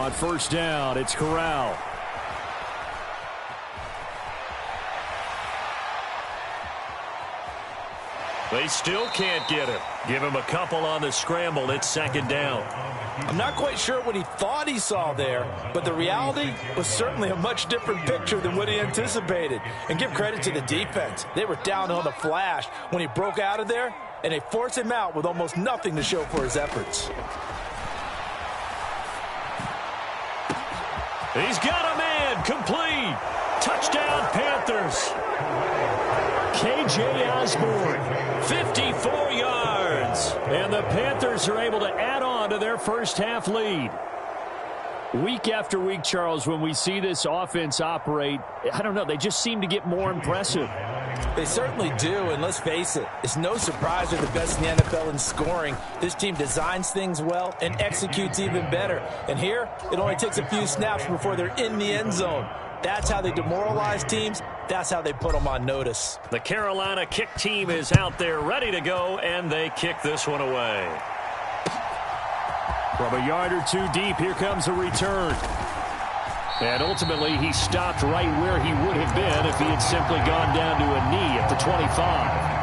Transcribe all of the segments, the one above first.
On first down, it's Corral. They still can't get him. Give him a couple on the scramble. It's second down. I'm not quite sure what he thought he saw there, but the reality was certainly a much different picture than what he anticipated. And give credit to the defense. They were down on the flash when he broke out of there, and they forced him out with almost nothing to show for his efforts. He's got a man. Complete. Touchdown, Panthers. K.J. Osborne, 54 yards. And the Panthers are able to add on to their first half lead. Week after week, Charles, when we see this offense operate, I don't know, they just seem to get more impressive. They certainly do, and let's face it, it's no surprise they're the best in the NFL in scoring. This team designs things well and executes even better. And here, it only takes a few snaps before they're in the end zone. That's how they demoralize teams. That's how they put them on notice. The Carolina kick team is out there ready to go, and they kick this one away. From a yard or two deep, here comes a return. And ultimately, he stopped right where he would have been if he had simply gone down to a knee at the 25.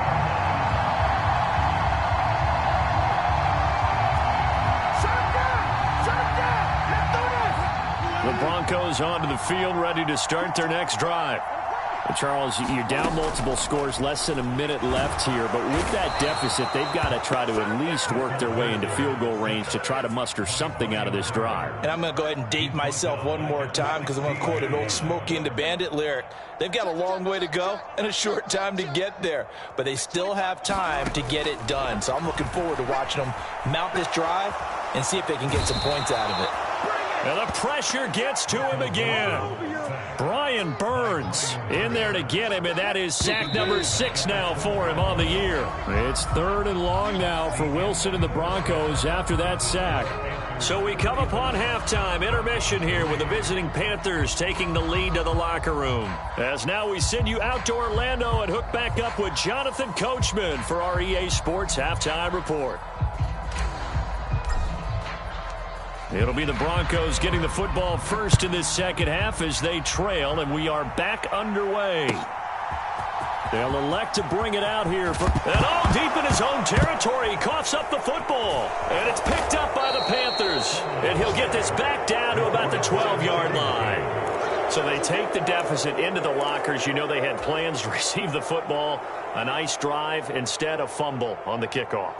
The Broncos onto the field, ready to start their next drive. And Charles, you're down multiple scores, less than a minute left here. But with that deficit, they've got to try to at least work their way into field goal range to try to muster something out of this drive. And I'm going to go ahead and date myself one more time because I'm going to quote an old Smokey and the Bandit lyric. They've got a long way to go and a short time to get there. But they still have time to get it done. So I'm looking forward to watching them mount this drive and see if they can get some points out of it. And the pressure gets to him again. Brian Burns in there to get him, and that is sack number 6 now for him on the year. It's 3rd and long now for Wilson and the Broncos after that sack. So we come upon halftime intermission here with the visiting Panthers taking the lead to the locker room. As now we send you out to Orlando and hook back up with Jonathan Coachman for our EA Sports Halftime Report. It'll be the Broncos getting the football first in this second half as they trail, and we are back underway. They'll elect to bring it out here. And all deep in his own territory, he coughs up the football. And it's picked up by the Panthers. And he'll get this back down to about the 12-yard line. So they take the deficit into the lockers. You know they had plans to receive the football. A nice drive, instead a fumble on the kickoff.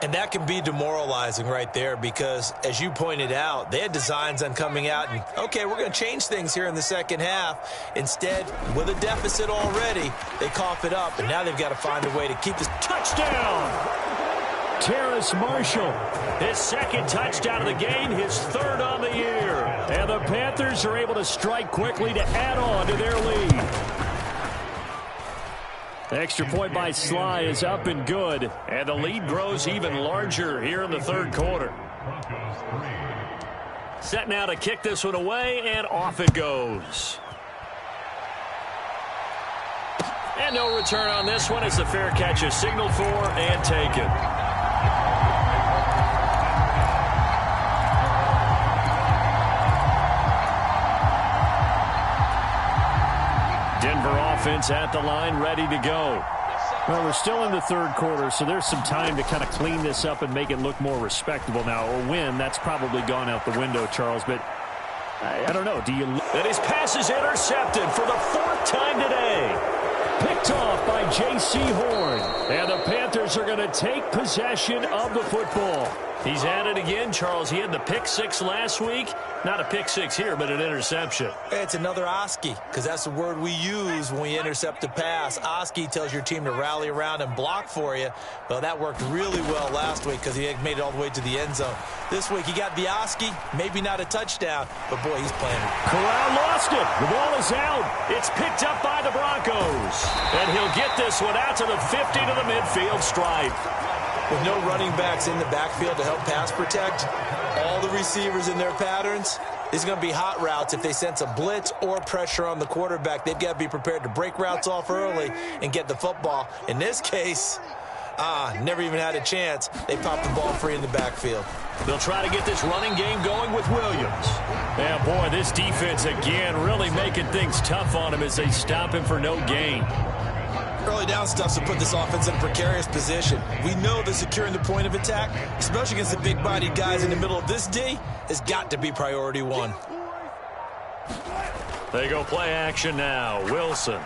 And that can be demoralizing right there because, as you pointed out, they had designs on coming out and, okay, we're going to change things here in the second half. Instead, with a deficit already, they cough it up, and now they've got to find a way to keep this. Touchdown! Terrace Marshall, his second touchdown of the game, his 3rd on the year. And the Panthers are able to strike quickly to add on to their lead. Extra point by Sly is up and good, and the lead grows even larger here in the 3rd quarter. Set now to kick this one away, and off it goes. And no return on this one as the fair catch is signaled for and taken. Denver offense at the line, ready to go. Well, we're still in the 3rd quarter, so there's some time to kind of clean this up and make it look more respectable now. Or win, that's probably gone out the window, Charles. But I don't know. Do you? And his pass is intercepted for the 4th time today. Picked off by J.C. Horn. And the Panthers are going to take possession of the football. He's at it again, Charles. He had the pick 6 last week. Not a pick 6 here, but an interception. It's another Oski, because that's the word we use when we intercept a pass. Oski tells your team to rally around and block for you. Well, that worked really well last week because he had made it all the way to the end zone. This week, he got the Oski, maybe not a touchdown, but boy, he's playing it. Corral lost it. The ball is out. It's picked up by the Broncos. And he'll get this one out to the 50 to the midfield stripe. With no running backs in the backfield to help pass protect, all the receivers in their patterns, it's going to be hot routes. If they sense a blitz or pressure on the quarterback, they've got to be prepared to break routes off early and get the football. In this case, never even had a chance. They popped the ball free in the backfield. They'll try to get this running game going with Williams. Yeah, boy, this defense again really making things tough on him as they stop him for no gain. Early down stuff to put this offense in a precarious position. We know that securing the point of attack, especially against the big-bodied guys in the middle of this D, has got to be priority one. They go play action now. Wilson.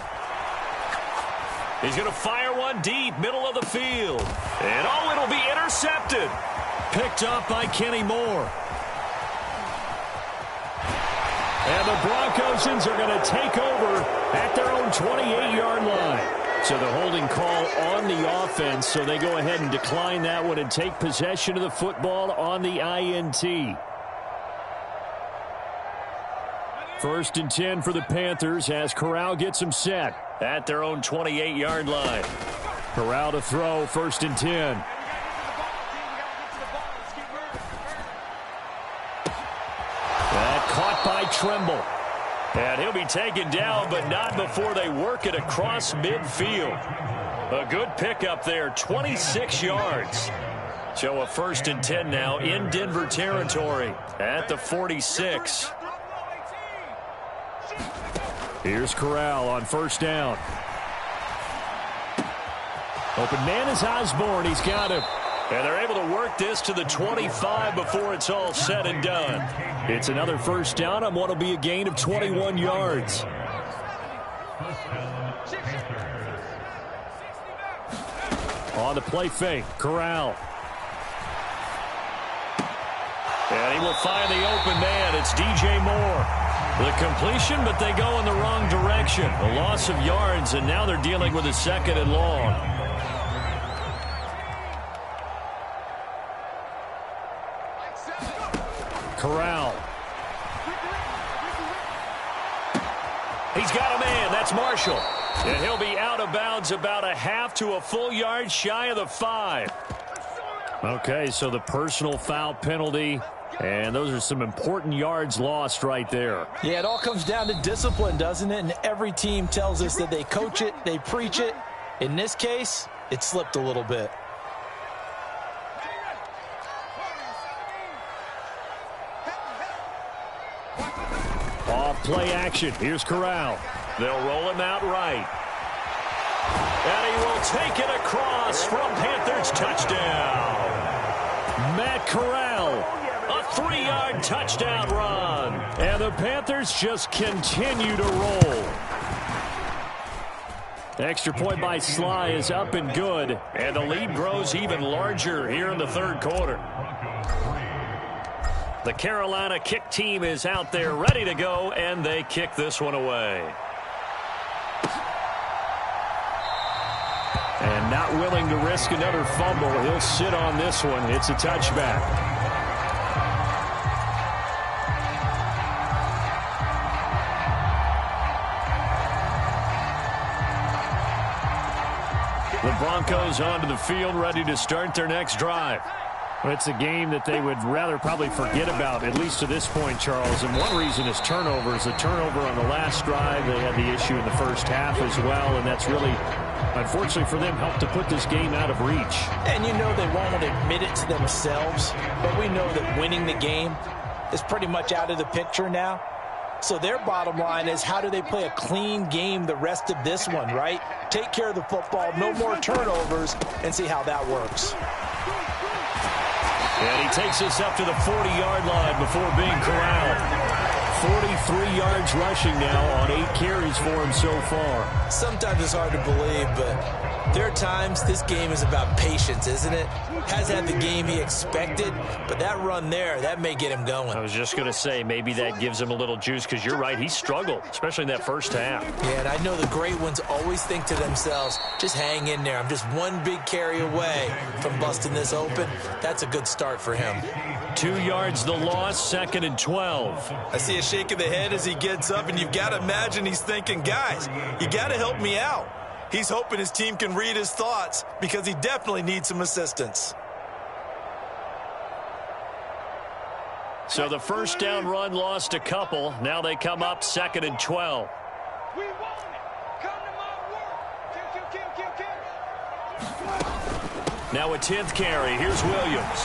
He's going to fire one deep, middle of the field. And oh, it'll be intercepted. Picked up by Kenny Moore. And the Broncos are going to take over at their own 28-yard line. So the holding call on the offense, so they go ahead and decline that one and take possession of the football on the INT. First and 10 for the Panthers as Corral gets them set at their own 28-yard line. Corral to throw, first and 10. That caught by Tremble. And he'll be taken down, but not before they work it across midfield. A good pickup there, 26 yards. So a first and 10 now in Denver territory at the 46. Here's Corral on first down. Open man is Osborne. He's got him. And they're able to work this to the 25 before it's all said and done. It's another first down on what will be a gain of 21 yards. On the play fake, Corral. And he will find the open man. It's DJ Moore. The completion, but they go in the wrong direction. A loss of yards, and now they're dealing with a second and long. Corral. He's got a man. That's Marshall. And he'll be out of bounds about a half to a full yard shy of the 5. Okay, so the personal foul penalty. And those are some important yards lost right there. Yeah, it all comes down to discipline, doesn't it? And every team tells us that they coach it, they preach it. In this case, it slipped a little bit. Off play action. Here's Corral. They'll roll him out right. And he will take it across from Panthers touchdown. Matt Corral, a 3-yard touchdown run. And the Panthers just continue to roll. The extra point by Sly is up and good. And the lead grows even larger here in the third quarter. The Carolina kick team is out there ready to go, and they kick this one away. And not willing to risk another fumble. He'll sit on this one. It's a touchback. The Broncos onto the field, ready to start their next drive. Well, it's a game that they would rather probably forget about, at least to this point, Charles. And one reason is turnovers. A turnover on the last drive. They had the issue in the first half as well, and that's really, unfortunately for them, helped to put this game out of reach. And you know they won't admit it to themselves, but we know that winning the game is pretty much out of the picture now. So their bottom line is, how do they play a clean game the rest of this one, right? Take care of the football, no more turnovers, and see how that works. And he takes us up to the 40-yard line before being corralled. 43 yards rushing now on 8 carries for him so far. Sometimes it's hard to believe, but there are times this game is about patience, isn't it? Has had the game he expected, but that run there, that may get him going. I was just going to say, maybe that gives him a little juice, because you're right, he struggled, especially in that first half. Yeah, and I know the great ones always think to themselves, just hang in there. I'm just one big carry away from busting this open. That's a good start for him. 2 yards the loss, 2nd and 12. I see a shake of the head as he gets up, and you've got to imagine he's thinking, guys, you got to help me out. He's hoping his team can read his thoughts, because he definitely needs some assistance. So the first down run lost a couple. Now they come up 2nd and 12. We want it. Come to my work. Kill. Now a 10th carry. Here's Williams.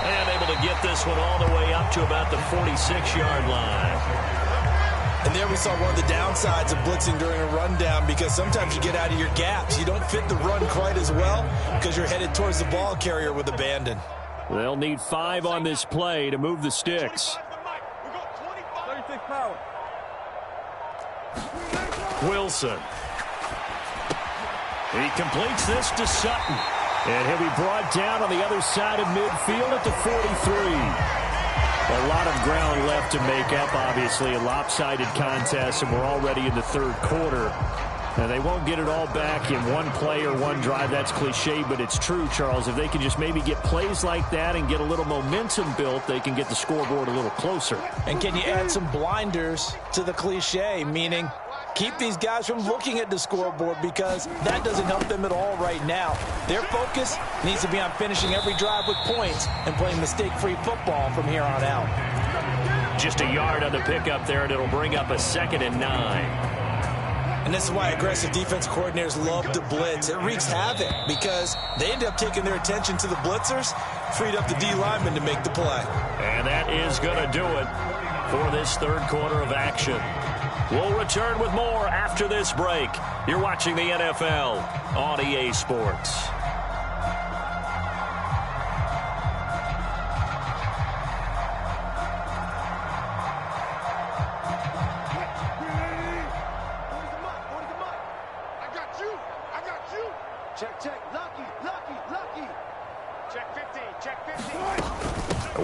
And able to get this one all the way up to about the 46-yard line. And there we saw one of the downsides of blitzing during a rundown, because sometimes you get out of your gaps. You don't fit the run quite as well because you're headed towards the ball carrier with abandon. They'll need 5 on this play to move the sticks. Wilson. He completes this to Sutton. And he'll be brought down on the other side of midfield at the 43. A lot of ground left to make up, obviously. A lopsided contest, and we're already in the third quarter. And they won't get it all back in one play or one drive. That's cliche, but it's true, Charles. If they can just maybe get plays like that and get a little momentum built, they can get the scoreboard a little closer. And can you add some blinders to the cliche, meaning keep these guys from looking at the scoreboard, because that doesn't help them at all right now. Their focus needs to be on finishing every drive with points and playing mistake-free football from here on out. Just a yard on the pickup there, and it'll bring up a 2nd and 9. And this is why aggressive defense coordinators love to blitz. It wreaks havoc because they end up taking their attention to the blitzers, freed up the D lineman to make the play. And that is going to do it for this third quarter of action. We'll return with more after this break. You're watching the NFL on EA Sports.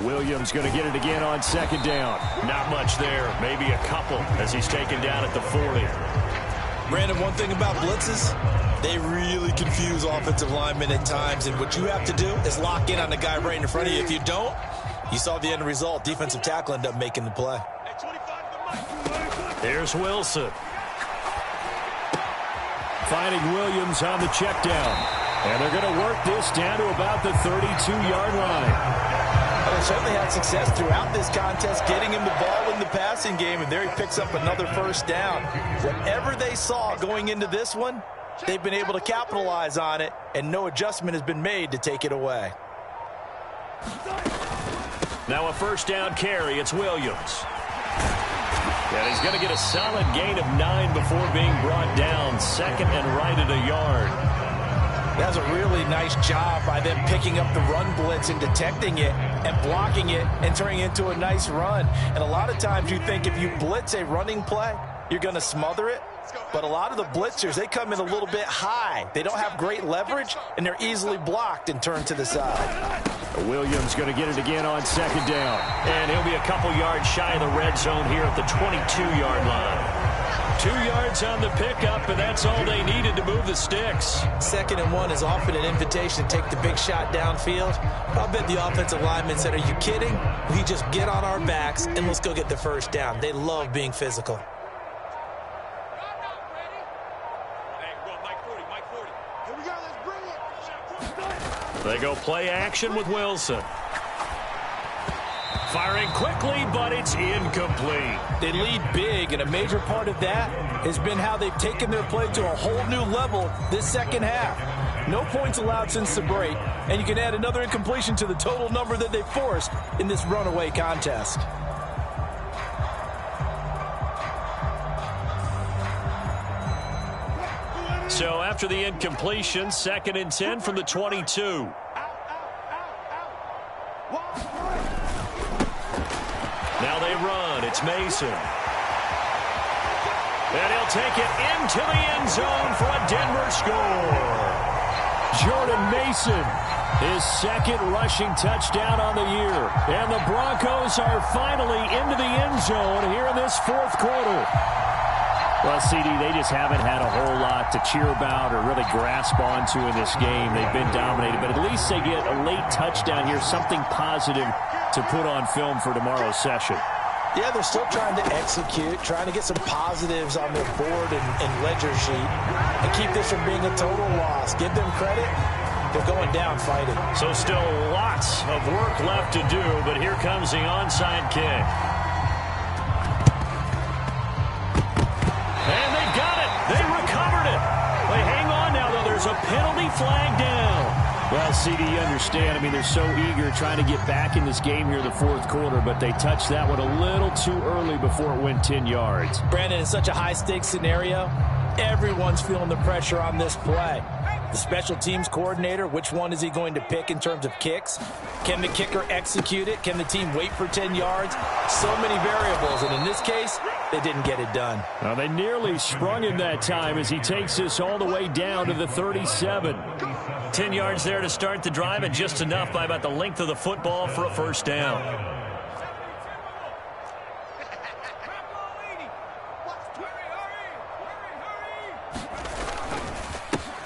Williams going to get it again on 2nd down. Not much there. Maybe a couple as he's taken down at the 40. Brandon, one thing about blitzes, they really confuse offensive linemen at times. And what you have to do is lock in on the guy right in front of you. If you don't, you saw the end result. Defensive tackle ended up making the play. Here's Wilson. Finding Williams on the check down. And they're going to work this down to about the 32-yard line. They certainly had success throughout this contest, getting him the ball in the passing game, and there he picks up another first down. Whatever they saw going into this one, they've been able to capitalize on it, and no adjustment has been made to take it away. Now a first down carry. It's Williams. And he's going to get a solid gain of 9 before being brought down. 2nd and right at a yard. That's a really nice job by them picking up the run blitz and detecting it and blocking it and turning it into a nice run. And a lot of times you think if you blitz a running play, you're going to smother it. But a lot of the blitzers, they come in a little bit high. They don't have great leverage, and they're easily blocked and turned to the side. Williams going to get it again on 2nd down. And he'll be a couple yards shy of the red zone here at the 22-yard line. 2 yards on the pickup, and that's all they needed to move the sticks. 2nd and 1 is often an invitation to take the big shot downfield. I'll bet the offensive lineman said, are you kidding? We just get on our backs, and let's go get the first down. They love being physical. They go play action with Wilson. Firing quickly, but it's incomplete. They lead big, and a major part of that has been how they've taken their play to a whole new level this second half. No points allowed since the break, and you can add another incompletion to the total number that they forced in this runaway contest. So after the incompletion, 2nd and 10 from the 22. Now they run. It's Mason. And he'll take it into the end zone for a Denver score. Jordan Mason, his 2nd rushing touchdown on the year. And the Broncos are finally into the end zone here in this 4th quarter. Well, CD, they just haven't had a whole lot to cheer about or really grasp onto in this game. They've been dominated, but at least they get a late touchdown here, something positive to put on film for tomorrow's session. Yeah, they're still trying to execute, trying to get some positives on their board and ledger sheet and keep this from being a total loss. Give them credit. They're going down fighting. So still lots of work left to do, but here comes the onside kick. And they got it. They recovered it. They hang on now, though. There's a penalty flag down. Well, CD, you understand. I mean, they're so eager trying to get back in this game here in the fourth quarter, but they touched that one a little too early before it went 10 yards. Brandon, in such a high-stakes scenario, everyone's feeling the pressure on this play. The special teams coordinator, which one is he going to pick in terms of kicks? Can the kicker execute it? Can the team wait for 10 yards? So many variables, and in this case, they didn't get it done. Well, they nearly sprung him that time as he takes this all the way down to the 37. 10 yards there to start the drive, and just enough by about the length of the football for a first down.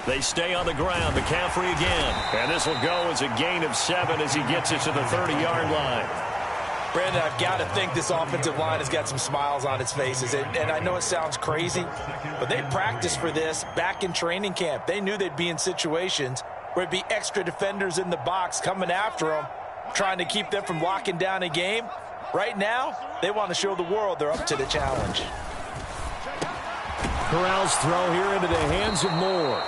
They stay on the ground. McCaffrey again. And this will go as a gain of 7 as he gets it to the 30-yard line. Brandon, I've got to think this offensive line has got some smiles on its faces. And I know it sounds crazy, but they practiced for this back in training camp. They knew they'd be in situations where it'd be extra defenders in the box coming after them, trying to keep them from locking down a game. Right now, they want to show the world they're up to the challenge. Corral's throw here into the hands of Moore.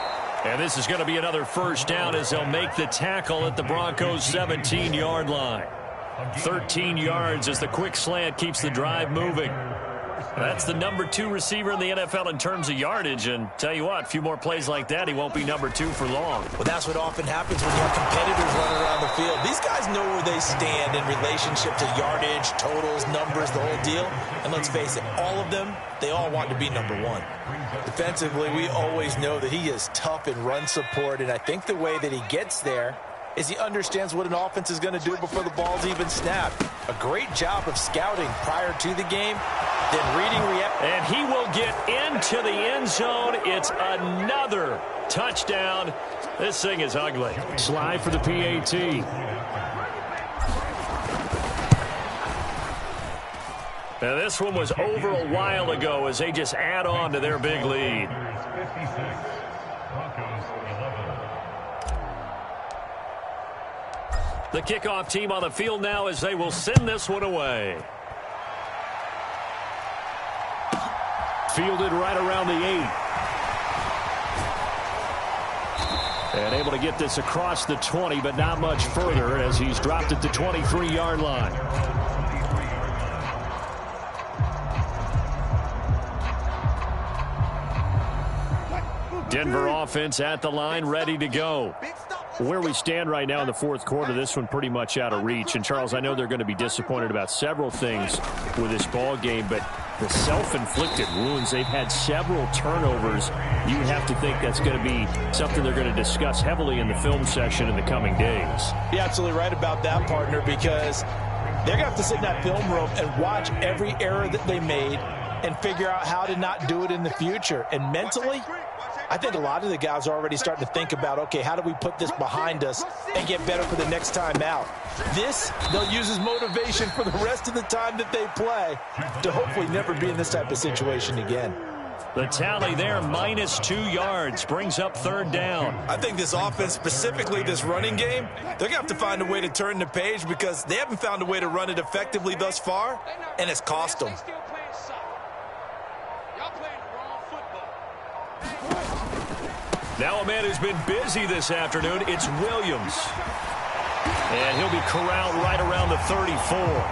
And this is going to be another first down as they'll make the tackle at the Broncos' 17-yard line. 13 yards as the quick slant keeps the drive moving. That's the number 2 receiver in the NFL in terms of yardage. And tell you what, a few more plays like that, he won't be number 2 for long. Well, that's what often happens when you have competitors running around the field. These guys know where they stand in relationship to yardage, totals, numbers, the whole deal. And let's face it, all of them, they all want to be number 1. Defensively, we always know that he is tough in run support, and I think the way that he gets there is he understands what an offense is going to do before the ball's even snapped. A great job of scouting prior to the game, then reading and he will get into the end zone. It's another touchdown. This thing is ugly. Slide for the PAT. Now, this one was over a while ago as they just add on to their big lead. The kickoff team on the field now as they will send this one away. Fielded right around the 8. And able to get this across the 20, but not much further as he's dropped at the 23-yard line. Denver offense at the line, ready to go. Where we stand right now in the fourth quarter, this one pretty much out of reach. And, Charles, I know they're going to be disappointed about several things with this ball game, but the self-inflicted wounds, they've had several turnovers. You would have to think that's going to be something they're going to discuss heavily in the film section in the coming days. You're absolutely right about that, partner, because they're going to have to sit in that film room and watch every error that they made and figure out how to not do it in the future. And mentally, I think a lot of the guys are already starting to think about, okay, how do we put this behind us and get better for the next time out? This, they'll use as motivation for the rest of the time that they play to hopefully never be in this type of situation again. The tally there, -2 yards, brings up third down. I think this offense, specifically this running game, they're going to have to find a way to turn the page because they haven't found a way to run it effectively thus far, and it's cost them. Now a man who's been busy this afternoon, it's Williams. And he'll be corralled right around the 34.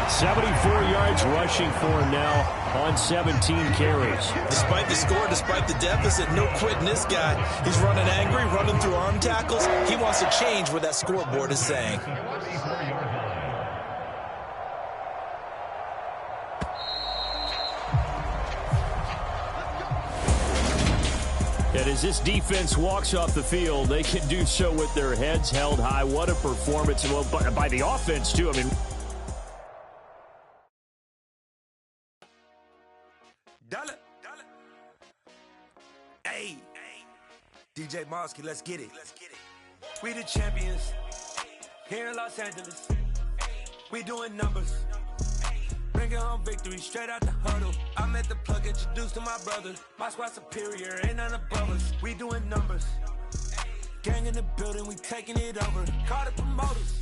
74 yards rushing for him now on 17 carries. Despite the score, despite the deficit, no quitting this guy. He's running angry, running through arm tackles. He wants to change what that scoreboard is saying. And as this defense walks off the field, they can do so with their heads held high. What a performance. Well, by the offense, too. I mean, hey, DJ Mosky, let's get it. We the champions here in Los Angeles. We doing numbers. Bringing home victory straight out the huddle. I'm at the plug, introduced to my brother. My squad superior, ain't none above us. We doing numbers. Gang in the building, we taking it over. Call the promoters.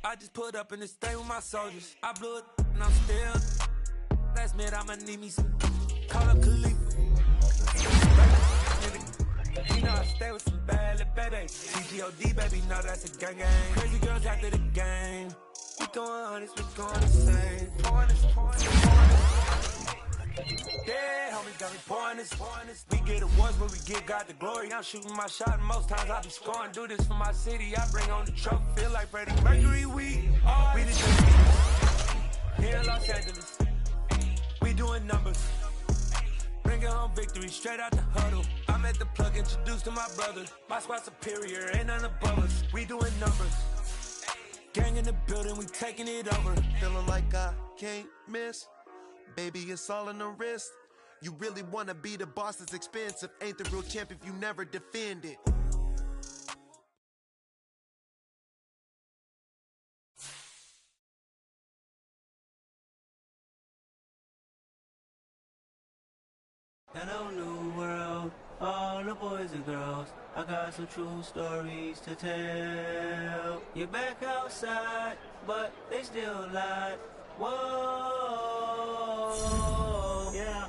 I just put up in this thing with my soldiers. I blew it and I'm still. Last minute, I'ma need me some. Call up Khalifa. You know I stay with some bad little baby. baby. CGOD, baby, no, that's a gang gang. Crazy girls after the game. We going honest, we going insane. Pouring this. Yeah, homie got me pouring this. We get awards, but we give God the glory. I'm shooting my shot, and most times I be scoring. Do this for my city, I bring on the trophy. Feel like Freddie Mercury, we the champions. Here in Los Angeles, we doing numbers. Bringing home victory, straight out the huddle. I'm at the plug, introduced to my brother. My squad superior, ain't none above us. We doing numbers. Gang in the building, we taking it over. Feeling like I can't miss. Baby, it's all in the wrist. You really wanna be the boss, that's expensive. Ain't the real champ if you never defend it. Hello, new world, all the boys and girls. I got some true stories to tell. You're back outside, but they still lie. Whoa, yeah.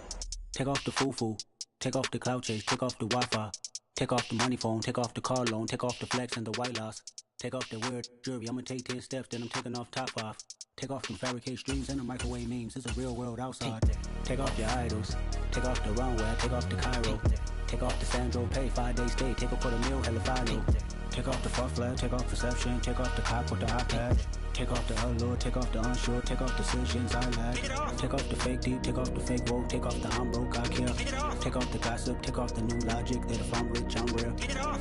Take off the foo-foo, take off the cloud chase, take off the Wi-Fi, take off the money phone, take off the car loan, take off the flex and the white loss. Take off the weird jewelry, I'ma take 10 steps, then I'm taking off top 5. Take off them fabricate streams and the microwave memes, it's a real world outside. Take off your idols, take off the runway, take off the Cairo. Take off the Sandro pay, 5 days stay, take a quarter meal, hella follow. Take off the fuck flag, take off perception, take off the cop with the iPad. Take off the allure, take off the unsure, take off decisions I lag. Take off the fake deep, take off the fake woke, take off the I'm broke, I care. Take off the gossip, take off the new logic, that if I'm rich, I'm real.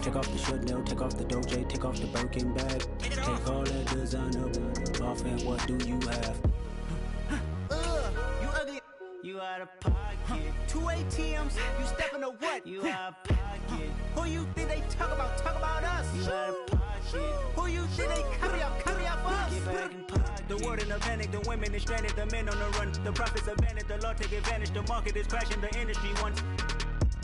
Take off the Chanel, take off the Doja, take off the Birkin bag. Take all that designer off and what do you have? You ugly, you out of pocket. 2 ATMs, you stepping to what? You out of pocket. Who you think they talk about us? You out of pocket. Who you think they carry up us? Get back in pocket. The world in a panic, the women is stranded, the men on the run. The profits abandoned, the law take advantage, the market is crashing, the industry wants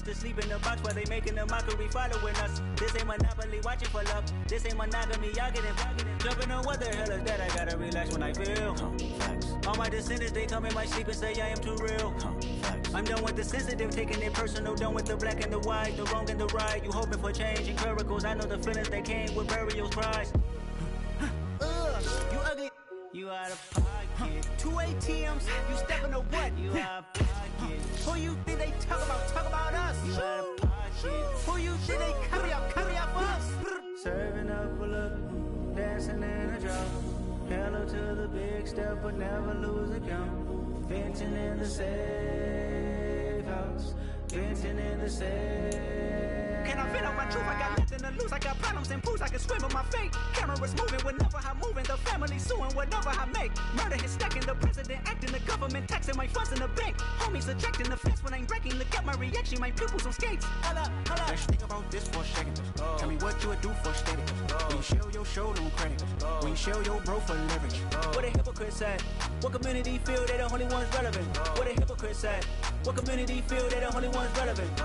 to sleep in the box while they making a mockery following us. This ain't Monopoly, watching for love. This ain't monogamy, y'all getting jumping on what the hell is that? I gotta relax when I feel. All my descendants, they come in my sleep and say I am too real. I'm done with the sensitive, taking it personal. Done with the black and the white, the wrong and the right. You hoping for change and miracles. I know the feelings that came with burial cries. You ugly, you out of pocket. 2 ATMs, you stepping to what? You out of pocket. Who you think they talk about us? You out of pocket. Who you think they carry up us? Serving up a look, dancing in a drop. Hello to the big step, but never lose a count. Venting in the safe house, venting in the safe. Can I feel out my truth? I got nothing to lose. I got problems and pools. I can swim with my fate. Cameras moving whenever I'm moving. The family suing whatever I make. Murder is stacking. The president acting. The government taxing my funds in the bank. Homies ejecting the fence when I'm breaking. Look at my reaction. My pupils on skates. Hold up. Let's think about this for a second. Tell me what you would do for steady. When you show your show on credit. When you show your bro for leverage. What a hypocrite said. What community feel they the only ones relevant? What a hypocrite said. What community feel they the only ones relevant?